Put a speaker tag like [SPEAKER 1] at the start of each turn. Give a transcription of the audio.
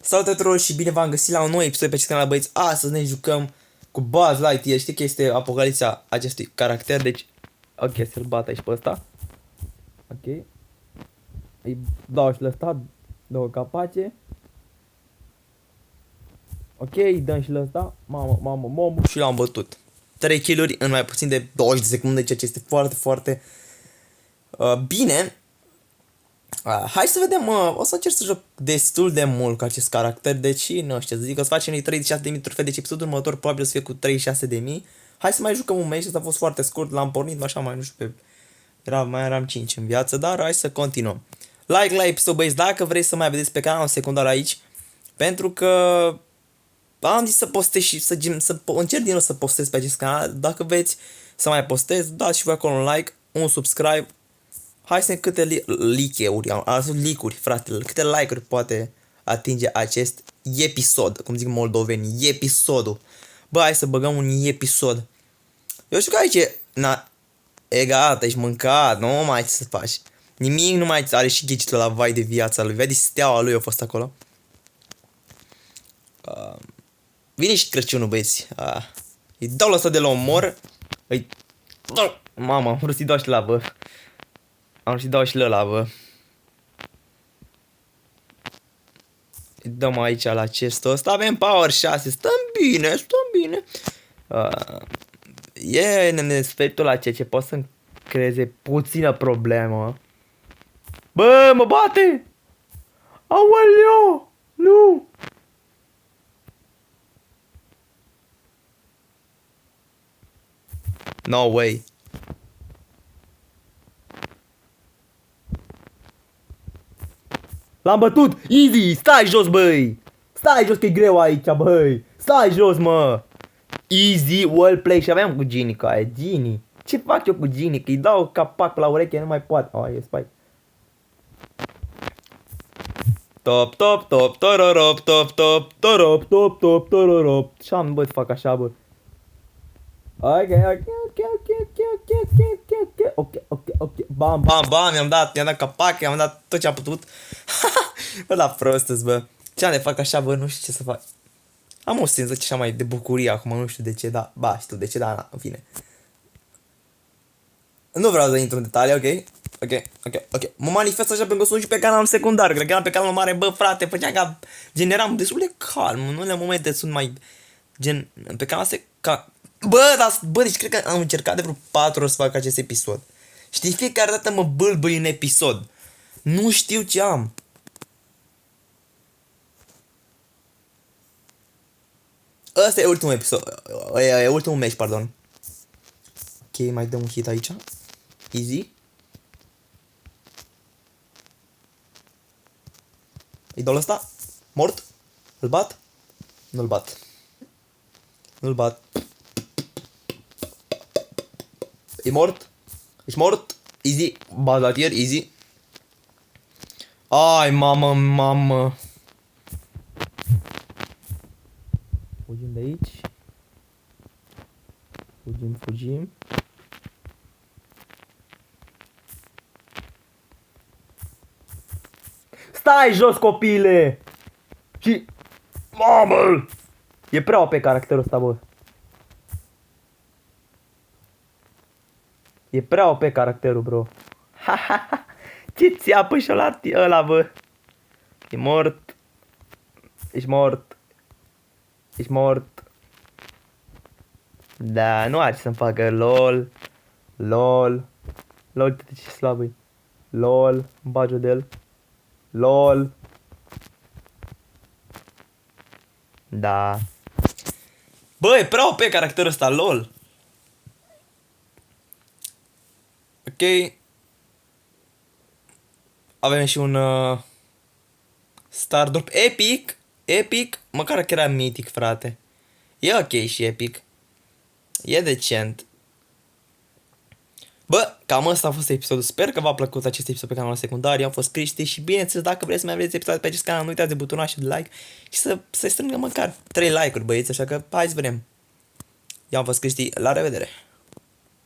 [SPEAKER 1] Salut tuturor și bine v-am găsit la un nou episod pe acest canal, băieți. Astăzi ne jucăm cu Buzz Lightyear. Știi că este apocalipsa acestui caracter, deci... Ok, să-l bat aici pe ăsta. Ok. Îi dau și la ăsta două capace. Ok, îi dăm și la ăsta. Mamă. Și l-am bătut. 3 kill-uri în mai puțin de 20 de secunde, ceea ce este foarte bine. Hai să vedem, o să încerc să joc destul de mult cu acest caracter, deci nu știu, să zic că o să facem 36.000 trofei, deci episodul următor probabil o să fie cu 36.000. Hai să mai jucăm un meci, ăsta a fost foarte scurt, l-am pornit așa mai nu știu pe... mai eram 5 în viață, dar hai să continuăm. Like la episod, băieți, dacă vreți să mai vedeți pe canalul secundar aici, pentru că am zis să postez și să încerc din nou să postez pe acest canal. Dacă vreți să mai postez, dați și voi acolo un like, un subscribe. Hai să câte leak-uri, frate, câte like-uri poate atinge acest episod, cum zic moldovenii, episodul. Bă, hai să băgăm un episod. Eu știu că aici e, e gata, ești mâncat, nu mai ce să faci. Nimic nu mai are și ghicitul la vai de viața lui, vede steaua lui a fost acolo. Vine și Crăciunul, băieți. Îi dau la ăsta de la omor. Mama, am vrut să-i dau și la bă. Am și dau și la bă. Îi dăm aici la chestul ăsta. Avem power 6. Stăm bine. E în aspectul la ce poate să-mi creeze puțină problemă. Bă, mă bate! Aoleo! Nu! No way. L-am bătut! Easy! Stai jos, băi! Stai jos că e greu aici, băi! Stai jos, mă! Easy, well play. Și aveam cu Genie, ca aia, Genie. Ce fac eu cu Genie? Că îi dau capac la ureche, nu mai poate. E spike. Top, tororop. Și-am, bă, fac așa, bă. Ok. Bam, i-am dat capac, i-am dat tot ce a putut. Bă, la prostăs, bă. Ce ne fac așa, bă, nu știu ce să fac. Am o senzație așa mai de bucurie acum, nu știu de ce, da. Ba, știu de ce, da, în fine. Nu vreau să intru în detalii, ok. Mă manifest așa pentru că sunt și pe canalul secundar. Cred că eram pe canalul mare, bă, frate, făcea ca... Gen, eram destul de calm. În unele momente sunt mai... Gen, pe canalul secundar... Bă, deci cred că am încercat de vreo 4 ori să fac acest episod. Știi, fiecare dată mă bâlbâi în episod. Nu știu ce am. Ăsta e ultimul episod. E ultimul match, pardon. Ok, mai dăm un hit aici. Easy. Îi dau ăsta. Mort. Îl bat. Nu-l bat. Nu-l bat. E mort. Ești mort. Easy. Buzz Lightyear, easy. Ai, mamă. Fugim de aici. Fugim. Stai jos, copile! Și... Mamă! E prea OP caracterul ăsta, bă. E prea OP caracterul, bro. Ce ți-apă și ăla, bă. E mort. Ești mort. Da, nu are ce să-mi facă. LOL, uite ce slabă-i. LOL, îmi bagi de el. LOL. Da. Bă, e prea OP caracterul ăsta, LOL. Ok. Avem și un Star Drop epic, măcar că era mitic, frate. E ok și epic. E decent. Bă, cam ăsta a fost episodul. Sper că v-a plăcut acest episod pe canalul secundar. Eu am fost Cristi și bineînțeles, dacă vreți să mai vedeți episoade pe acest canal, nu uitați de butonul ăsta de like și să strângă măcar 3 like-uri, băieți, așa că hai să vedem. Eu am fost Cristi, la revedere!